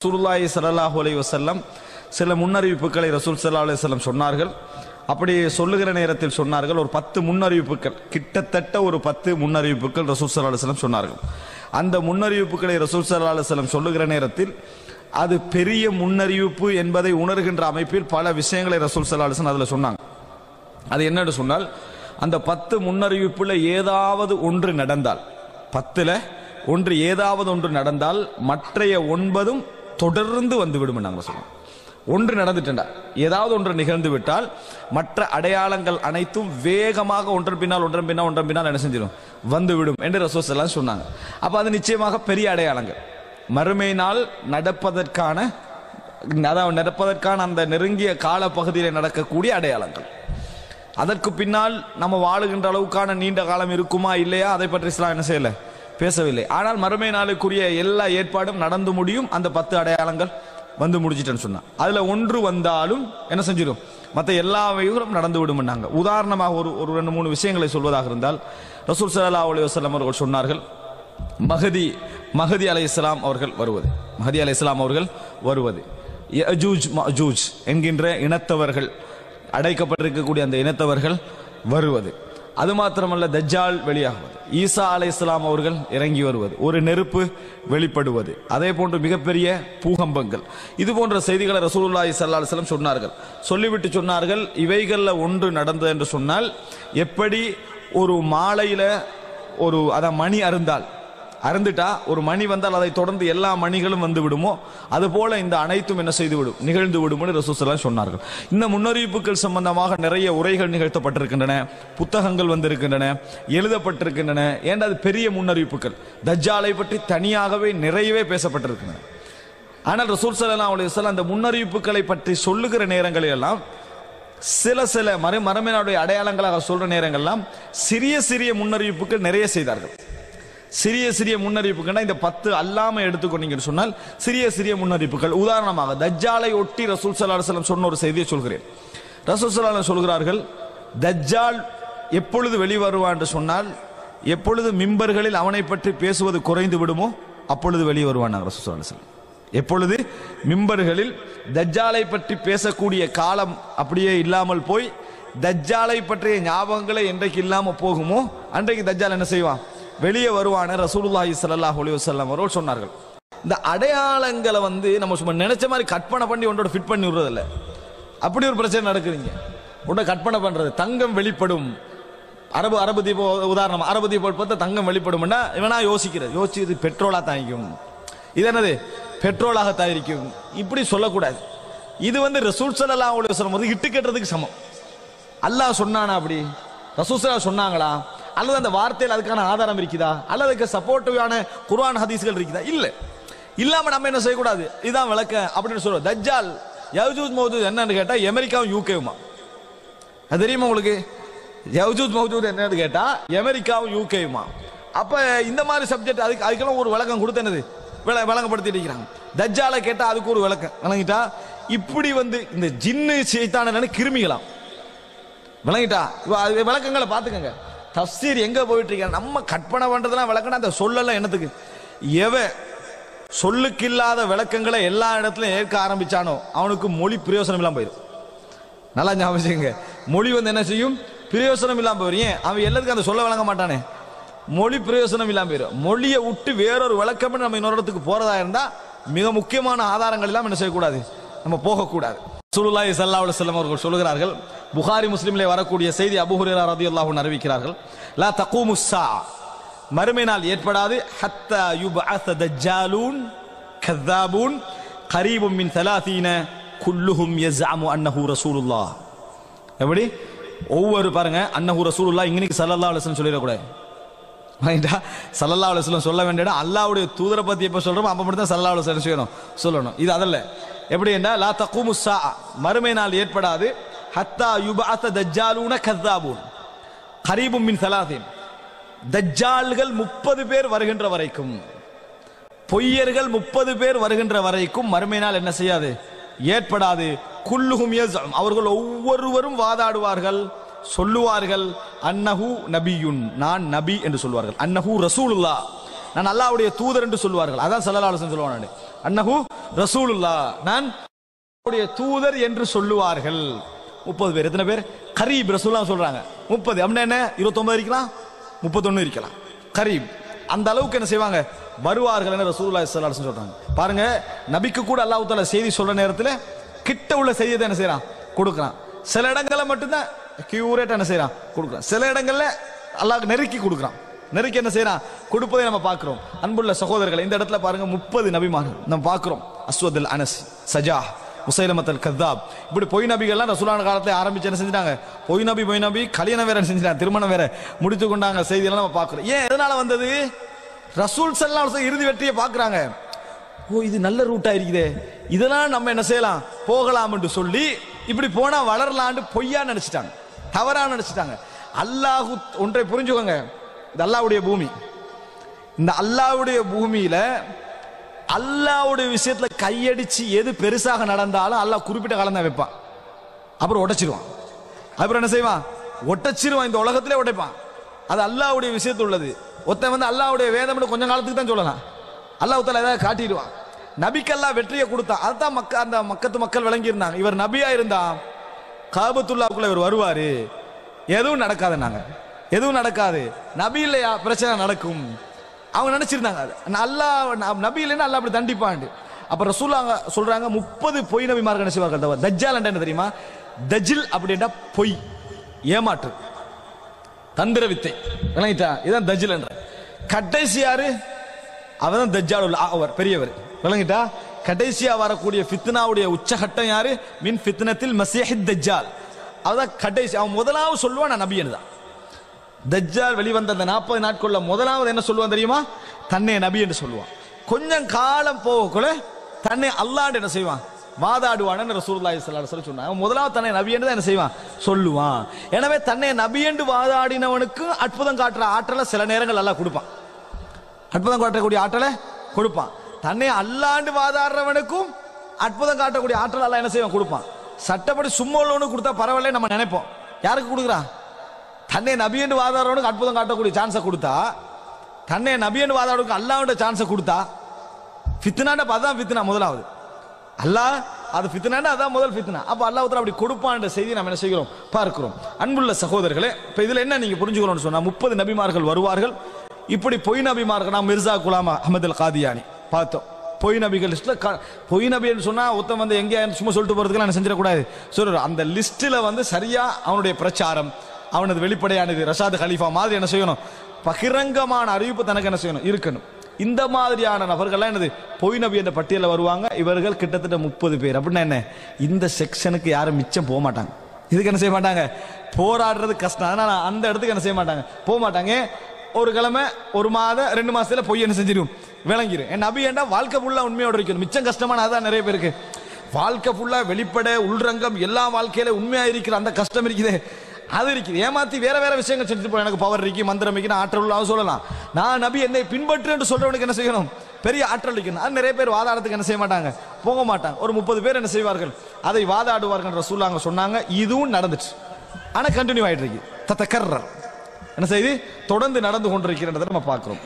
ரசூலுல்லாஹி ஸல்லல்லாஹு அலைஹி வஸல்லம் சில முன்னறிவிப்புகளை ரசூல் ஸல்லல்லாஹு அலைஹி வஸல்லம் சொன்னார்கள். அப்படி சொல்லுகிற நேரத்தில் சொன்னார்கள் ஒரு 10 முன்னறிவிப்புகள், கிட்டத்தட்ட ஒரு 10 முன்னறிவிப்புகள் ரசூல் ஸல்லல்லாஹு அலைஹி வஸல்லம் சொன்னார்கள். அந்த முன்னறிவிப்புகளை ரசூல் ஸல்லல்லாஹு அலைஹி வஸல்லம் சொல்லுகிற நேரத்தில் அது பெரிய முன்னறிவிப்பு என்பதை உணர்கின்ற அமைப்பில் பல விஷயங்களை ரசூல் ஸல்லல்லாஹு அலைஹி வஸல்லம் அதில் சொன்னாங்க. அது என்னன்னு சொன்னால், அந்த 10 முன்னறிவிப்புல ஏதாவது ஒன்று நடந்தால், 10ல் ஒன்று ஏதாவது ஒன்று நடந்தால் மற்றைய 9ம் தொடர்ந்து வந்துவிடும். நாங்கள் சொல்லுவோம், ஒன்று நடந்துட்டா, ஏதாவது ஒன்று நிகழ்ந்து விட்டால் மற்ற அடையாளங்கள் அனைத்தும் வேகமாக ஒன்றன் பின்னால் என்ன செஞ்சிடும், வந்துவிடும் என்று ரசூல் ஸல்லல்லாஹு அலைஹி வஸல்லம் சொன்னாங்க. அப்ப அது நிச்சயமாக பெரிய அடையாளங்கள், மறுமை நாள் நடப்பதற்கான அந்த நெருங்கிய கால பகுதியில் நடக்கக்கூடிய அடையாளங்கள். அதற்கு பின்னால் நம்ம வாழுகின்ற அளவுக்கான நீண்ட காலம் இருக்குமா இல்லையா அதை பற்றி இஸ்லாம் என்ன செய்யல, பேசவில்லை. ஆனால் மறுமை நாளுக்குரிய எல்லா ஏற்பாடும் நடந்து முடியும். அந்த 10 அடையாளங்கள் வந்து முடிச்சிட்டேன்னு சொன்னா, அதுல ஒன்று வந்தாலும் என்ன செஞ்சிடும், மற்ற எல்லா வகைகளும் நடந்து விடும். உதாரணமாக ஒரு 2-3 விஷயங்களை சொல்வதாக இருந்தால், ரசூல் ஸல்லல்லாஹு அலைஹி வஸல்லம் அவர்கள் சொன்னார்கள், மஹதி அலைஹிஸ்ஸலாம் அவர்கள் வருவது, யஜூஜ் மஜூஜ் என்கின்ற இனத்தவர்கள், அடைக்கப்பட்டிருக்கக்கூடிய அந்த இனத்தவர்கள் வருவது, அது மாத்திரமல்ல தஜ்ஜால் வெளியாகுவது, ஈசா அலைஹிஸ்ஸலாம் அவர்கள் இறங்கி வருவது, ஒரு நெருப்பு வெளிப்படுவது, அதே போன்று மிகப்பெரிய பூகம்பங்கள், இது போன்ற செய்திகளை ரசூலுல்லாஹி ஸல்லல்லாஹு அலைஹி வஸல்லம் சொன்னார்கள். சொல்லிவிட்டு சொன்னார்கள், இவைகள்ல ஒன்று நடந்தது என்று சொன்னால், எப்படி ஒரு மாலையில மணி அருந்துட்டா ஒரு மணி வந்தால் அதை தொடர்ந்து எல்லா மணிகளும் வந்து விடுமோ, அது போல இந்த அனைத்தும் என்ன செய்து விடும், நிகழ்ந்து விடும் என்று ரசூல் ஸல்லல்லாஹு அலைஹி வஸல்லம் சொன்னார்கள். இந்த முன்னறிவிப்புகள் சம்பந்தமாக நிறைய உரைகள் நிகழ்த்தப்பட்டிருக்கின்றன, புத்தகங்கள் வந்திருக்கின்றன, எழுதப்பட்டிருக்கின்றன. ஏன்னா அது பெரிய முன்னறிவிப்புகள், தஜ்ஜாலை பற்றி தனியாகவே நிறையவே பேசப்பட்டிருக்கின்றன. ஆனால் ரசூல் ஸல்லல்லாஹு அலைஹி வஸல்லம் அந்த முன்னறிவிப்புகளை பற்றி சொல்லுகிற நேரங்களில் எல்லாம் சில மறுமையினுடைய அடையாளங்களாக சொல்ற நேரங்கள்லாம் சிறிய முன்னறிவிப்புகள் நிறைய செய்தார்கள். சிறிய முன்னறிவிப்புகள் இந்த 10 அல்லாம எடுத்துக்கொண்டீங்கன்னு சொன்னால் சிறிய முன்னறிவிப்புகள். உதாரணமாக தஜ்ஜாலை ஒட்டி ரசூல் ஸல்லல்லாஹு அலைஹி வஸல்லம் சொன்ன ஒரு செய்தியை சொல்கிறேன். ரசூல் ஸல்லல்லாஹு அலைஹி வஸல்லம் சொல்கிறார்கள், தஜ்ஜால் எப்பொழுது வெளிவருவான் என்று சொன்னால், எப்பொழுது மிம்பர்களில் அவனை பற்றி பேசுவது குறைந்து விடுமோ அப்பொழுது வெளிவருவான். ரசூல் ஸல்லல்லாஹு அலைஹி வஸல்லம் எப்பொழுது மிம்பர்களில் தஜ்ஜாலை பற்றி பேசக்கூடிய காலம் அப்படியே இல்லாமல் போய் தஜ்ஜாலை பற்றிய ஞாபகங்களே என்றைக்கு இல்லாம போகுமோ அன்றைக்கு தஜ்ஜால் என்ன செய்வான், வெளியே வருவான ரசூலுல்லாஹி ஸல்லல்லாஹு அலைஹி வஸல்லம் அவர்கள் சொன்னார்கள். இந்த அடையாளங்களை நம்ம சும்மா நினைச்ச மாதிரி கற்பனை பண்ணி ஒன்றோட ஃபிட் பண்ணி விடுறதில்ல. அப்படி ஒரு பிரச்சனை நடக்குதுங்க. ஒன்றை கற்பனை பண்றது, தங்கம் வெளிப்படும், அரபு தீப உதாரணம், அரபு தீபம் பார்த்தா தங்கம் வெளிப்படும்னா இவனா யோசிச்சு இது பெட்ரோலா தாங்கிக்கும், இது என்னது பெட்ரோலாக தயாரிக்கும், இப்படி சொல்லக்கூடாது. இது ரசூல் ஸல்லல்லாஹு அலைஹி வஸல்லம் இட்டு கட்டுறதுக்கு சமம். அல்லாஹ் சொன்னானா, அப்படி ரசூல் ஸல்லல்லாஹு சொன்னாங்களா, அல்லது அந்த வார்த்தையில் அதுக்கான ஆதாரம் இருக்குதா, அல்லது அதுக்கு சப்போர்ட்டிவான குர்ஆன் ஹதீஸ்கள் இருக்குதா? இல்ல. இல்லாம நம்ம என்ன செய்யக்கூடாது, இதுதான் விளக்க அப்படின்னு சொல்றோம். தஜ்ஜால் யஜூஜ் மௌஜூஜ் என்னன்னு கேட்டா அமெரிக்காவும் யூகேவுமா, அது தெரியுமா உங்களுக்கு? யஜூஜ் மௌஜூஜ் என்னன்னு கேட்டா அமெரிக்காவும் யூகேவுமா. அப்ப இந்த மாதிரி சப்ஜெக்ட் அதுக்கெல்லாம் ஒரு விளக்கம் கொடுத்து என்னது விளங்கப்படுத்திட்டு இருக்கிறாங்க. தஜ்ஜாலை கேட்டா அதுக்கு ஒரு விளக்கம் விளங்கிட்டா, இப்படி இந்த ஜின்னு சைத்தான கிருமிகளாம் விளங்கிட்டா, விளக்கங்களை பார்த்துக்கங்க. தஃப்சீர் எங்க போயிட்டு இருக்க, நம்ம கற்பனை பண்றதுலாம் விளக்கணும், அந்த சொல்லலாம் என்னத்துக்கு? சொல்லுக்கு இல்லாத விளக்கங்களை எல்லா இடத்துலயும் ஏற்க ஆரம்பிச்சானோ அவனுக்கு மொழி பிரயோசனம் இல்லாம போயிடும். நல்லா ஞாபகம், மொழி என்ன செய்யும், பிரயோசனம் இல்லாம போயிடும். ஏன், அவன் எல்லாத்துக்கும் அந்த சொல்ல விளங்க மாட்டானே, மொழி பிரயோசனம் இல்லாம போயிடும். மொழியை விட்டு வேறொரு விளக்கம் நம்ம இன்னொரு இடத்துக்கு போறதா இருந்தா மிக முக்கியமான ஆதாரங்கள் எல்லாம் என்ன செய்யக்கூடாது, நம்ம போகக்கூடாது. ரசூலுல்லாஹி ஸல்லல்லாஹு அலைஹி வஸல்லம் அவர்கள் சொல்கிறார்கள், புகாரி முஸ்லிமிலே வரக்கூடிய செய்தி, அபூ ஹுரைரா ரலியல்லாஹு அன்ஹு அறிவிக்கிறார்கள், லா தகூமுஸ் ஸாஅ, மறுமை நாள் ஏற்படாது, ஹத்தா யுபஅஸ தஜ்ஜாலூன் கذாபூன் கரீபும் மின் 30 குல்லுஹும் யஸ்அமு அன்னஹு ரசூலுல்லாஹ். எப்படி ஒவ்வொரு பாருங்க, அன்னஹு ரசூலுல்லாஹ் இன்னைக்கு ஸல்லல்லாஹு அலைஹி வஸல்லம் சொல்லிடக்கூடாது. ஸல்லல்லாஹு அலைஹி வஸல்லம் சொல்ல வேண்டிய அல்லாஹ்வுடைய தூதரை பத்தி எப்ப சொல்றோம் அப்ப மட்டும் தான் ஸல்லல்லாஹு அலைஹி வஸல்லம் சொல்லணும். இது அதல்ல. எப்படி என்றா, லா தகூமுஸ் ஸாஅ, மறுமை நாள் ஏற்படாது, ஹத்தா யுபஅஸ தஜ்ஜாலூன கذாபூன் கரீபும் மின் 30, தஜ்ஜால்கள் 30 பேர் வருகின்ற வரைக்கும், பொய்யர்கள் 30 பேர் வருகின்ற வரைக்கும் மறுமை நாள் என்ன செய்யாது, ஏற்படாது. குல்லுஹும் யஸ்அம், அவர்கள் ஒவ்வொருவரும் வாதாடுவார்கள், சொல்லுவார்கள், அன்னஹு நபியுன், நான் நபி என்று சொல்வார்கள், அன்னஹு ரசூலுல்லாஹ், நான் அல்லாஹ்வுடைய தூதர் என்று சொல்வார்கள். அதான் ஸல்லல்லாஹு அலைஹி வஸல்லம் சொல்லுவாங்க, அன்னஹு ரசூலுல்லா, நான் தூதர் என்று சொல்லுவார்கள். 30 பேர். எத்தனை பேர்? கரீப் ரசூலுல்லாஹ் சொல்றாங்க 30. அப்படின்னா என்ன? 29 இருக்கலாம், 31 இருக்கலாம். கரீப் அந்த அளவுக்கு என்ன செய்வாங்க? வருவார்கள் என்று ரசூலுல்லாஹி ஸல்லல்லாஹு அலைஹி வஸல்லம் சொல்றாங்க. பாருங்க, நபிக்கு கூட அல்லாஹ் தஆலா செய்தி சொல்ற நேரத்தில் கிட்ட உள்ள செய்தியை என்ன செய்யறான்? கொடுக்குறான். சில இடங்களை மட்டும்தான் கியூரேட் என்ன செய்யறான்? கொடுக்குறான். சில இடங்கள்ல அல்லாஹ் நெருக்கி கொடுக்குறான். நெருக்கி என்ன செய்யறான்? கொடுப்பதை நம்ம பார்க்கிறோம். அன்புள்ள சகோதரர்கள், இந்த இடத்துல பாருங்க 30 நபிமார்கள் நம்ம பார்க்கிறோம். அஸ்வதுல் அனஸ், சஜா, முசைலமத்துல் கத்தாப், இப்படி பொய் நபிகள்லாம் ரசூலுல்லாஹ் காலத்துல ஆரம்பிச்சு என்ன செஞ்சாங்க? பொய் நபி கல்யாணம் வேற செஞ்சாங்க, திருமணம் வேற முடித்து கொண்டாங்க. செய்தியெல்லாம் நம்ம பார்க்கிறோம். ஏன், எதனால வந்தது? ரசூல் ஸல்லல்லாஹு அலைஹி வஸல்லம் இறுதி வெற்றியை பார்க்கறாங்க. ஓ, இது நல்ல ரூட்டா இருக்குதே, இதெல்லாம் நம்ம என்ன செய்யலாம், போகலாம் என்று சொல்லி இப்படி போனா வளரலான்னு பொய்யா நினைச்சிட்டாங்க, தவறா நினைச்சிட்டாங்க. அல்லாஹ் ஒன்றை புரிஞ்சுக்கோங்க, இது அல்லாஹ்வுடைய பூமி. இந்த அல்லாஹ்வுடைய பூமியில அல்லாஹ்வுடைய விஷயத்துல கையடிச்சு எது பெருசாக நடந்தாலும் அல்லாஹ் குறிப்பிட்ட காலம் தான் வைப்பான், அப்புறம் உடைச்சிருவான். அப்புறம் என்ன செய்வான்? ஒட்டச்சிருவான். இந்த உலகத்திலே உடைப்பான். அது அல்லாஹ்வுடைய விஷயத்து உள்ளது. ஒருத்தன் வந்து அல்லாஹ்வுடைய வேதம்னு கொஞ்ச காலத்துக்கு தான் சொல்லலாம். அல்லாஹ் தஆலா ஏதாவது காட்டிடுவான். நபிக்கெல்லாம் வெற்றியை கொடுத்தான். அதுதான் அந்த மக்கத்து மக்கள் விளங்கி இருந்தாங்க. இவர் நபியா இருந்தா காபத்துல்லாவுக்குள்ள இவர் வருவாரு, எதுவும் நடக்காது, நாங்க எதுவும் நடக்காது, நபி இல்லையா பிரச்சனை நடக்கும் அவங்க நினைச்சிருந்தாங்க. அல்லாஹ் நபி இல்லைன்னா அல்லாஹ் அப்படி தண்டிப்பாண்டு. அப்ப ரசூலுல்லாஹ் சொல்றாங்க 30 பொய் நபிமார்கள் என்ன செய்வார்கள்? தஜ்ஜால் என்ன தெரியுமா? தஜ்ஜில் அப்படின்னா பொய், ஏமாற்று, தந்திர வித்தை, விளங்கிட்டா? இதான் தஜ்ஜில் என்ற. கடைசி யாரு? அவன் தஜ்ஜாலுல் அக்பர், பெரியவர், விளங்கிட்டா? கடைசியா வரக்கூடிய ஃபித்னாவுடைய உச்சகட்டம் யாரு? மின் ஃபித்னத்தில் மஸீஹித் தஜ்ஜால். அவதான் கடைசி. அவன் முதலாவது சொல்லுவான் நான் நபி தான். தஜ்ஜால் வெளிவந்த அந்த 40 நாட்கள்ல முதலாவது என்ன சொல்லுவான் தெரியுமா? தன்னை நபி என்று சொல்லுவான். கொஞ்சம் காலம் போகக்குள்ள தன்னை அல்லாஹ் என்ன செய்வான்? வாதாடுவான்னு ரசூலுல்லாஹி ஸல்லல்லாஹு அலைஹி வஸல்லம் சொன்னாங்க. முதலாவது தன்னை நபி என்று தான் என்ன செய்வான்? சொல்லுவான். எனவே தன்னை நபி என்று வாதாடினவனுக்கு அற்புதம் காட்டுற ஆற்றலை சில நேரங்கள் அல்லாஹ் கொடுப்பான். அற்புதம் காட்டக்கூடிய ஆற்றலை கொடுப்பான். தன்னை அல்லாண்டு வாதாடுறவனுக்கும் அற்புதம் காட்டக்கூடிய ஆற்றல் அல்லாஹ் என்ன செய்வான்? கொடுப்பான். சட்டப்படி சும்மா உள்ளவனுக்கு கொடுத்தா பரவாயில்ல நம்ம நினைப்போம். யாருக்கு கொடுக்குறான்? தன்னை நபி என்று வாதாடுறவனுக்கு அற்புதம் காட்டக்கூடிய சான்ஸை கொடுத்தா, தன்னை நபி என்று வாதாடுறவனுக்கு அல்லாஹ்வுடைய சான்ஸை கொடுத்தா, ஃபித்னான அதான் ஃபித்னா முதலாவது. அல்லாஹ் அது ஃபித்னான அதான் முதல் ஃபித்னா. அப்ப அல்லாஹ் தஆலா அப்படி கொடுப்பான்ற செய்தி நம்ம என்ன செய்கிறோம்? பார்க்கிறோம். அன்புள்ள சகோதரர்களே, இப்ப இதுல என்ன நீங்க புரிஞ்சுக்கணும்னு சொன்னா 30 நபிமார்கள் வருவார்கள். இப்படி பொய் நபிமார்கள், நாம் மிர்சா குலாம் அஹ்மத் அல் காதியானி பார்த்தோம். பொய் நபிகள் லிஸ்ட்ல பொய் நபின்னு சொன்னா ஒருத்தன் வந்து எங்கே சும்மா சொல்லிட்டு போறதுக்கு நான் செஞ்சிடக்கூடாது சொல்ற. அந்த லிஸ்ட்ல வந்து சரியா அவனுடைய பிரச்சாரம், அவனது வெளிப்படையானது, ரஷாத் கலீஃபா மாதிரி என்ன செய்யணும்? பகிரங்கமான அறிவிப்பு தனக்கு என்ன செய்யணும்? இருக்கணும். இந்த மாதிரியான நபர்கள்லாம் என்னது? பொய் நபி என்ற பட்டியலில் வருவாங்க. இவர்கள் கிட்டத்தட்ட 30 பேர். அப்படின்னா என்ன? இந்த செக்ஷனுக்கு யாரும் மிச்சம் போக மாட்டாங்க. இதுக்கு என்ன செய்ய மாட்டாங்க? போராடுறது கஷ்டம். அதனால அந்த இடத்துக்கு என்ன செய்ய மாட்டாங்க? போக மாட்டாங்க. ஒரு கிழமை, ஒரு மாதம், 2 மாசத்துல பொய் என்ன செஞ்சிடும்? விளங்கிடும். என் நபி ஏண்டா வாழ்க்கை ஃபுல்லா உண்மையோட இருக்கணும். மிச்சம் கஷ்டமான அதான் நிறைய பேருக்கு. வாழ்க்கை ஃபுல்லா வெளிப்பட, உள்ரங்கம், எல்லா வாழ்க்கையில உண்மையா இருக்கிற அந்த கஷ்டம் இருக்குது, அது இருக்குது. ஏமாத்தி வேற வேற விஷயங்கள் செஞ்சுட்டு போய் எனக்கு பவர் இருக்கு, மந்திரம் இருக்கு, ஆற்றல் உள்ள சொல்லலாம். நான் நபி என்னை பின்பற்று என்று சொல்றவனுக்கு என்ன செய்யணும்? பெரிய ஆற்றல் இருக்கணும். அது நிறைய பேர் வாதாடத்துக்கு என்ன செய்ய மாட்டாங்க? போக மாட்டாங்க. ஒரு 30 பேர் என்ன செய்வார்கள்? அதை வாதாடுவார்கள் ரசூலுல்லாஹ் சொன்னாங்க. இதுவும் நடந்துச்சு. ஆனா கண்டினியூ ஆயிட்டு இருக்கு. தத்தக்கர்ரர் என்ன செய்தி? தொடர்ந்து நடந்து கொண்டிருக்கிறத நம்ம பார்க்கிறோம்.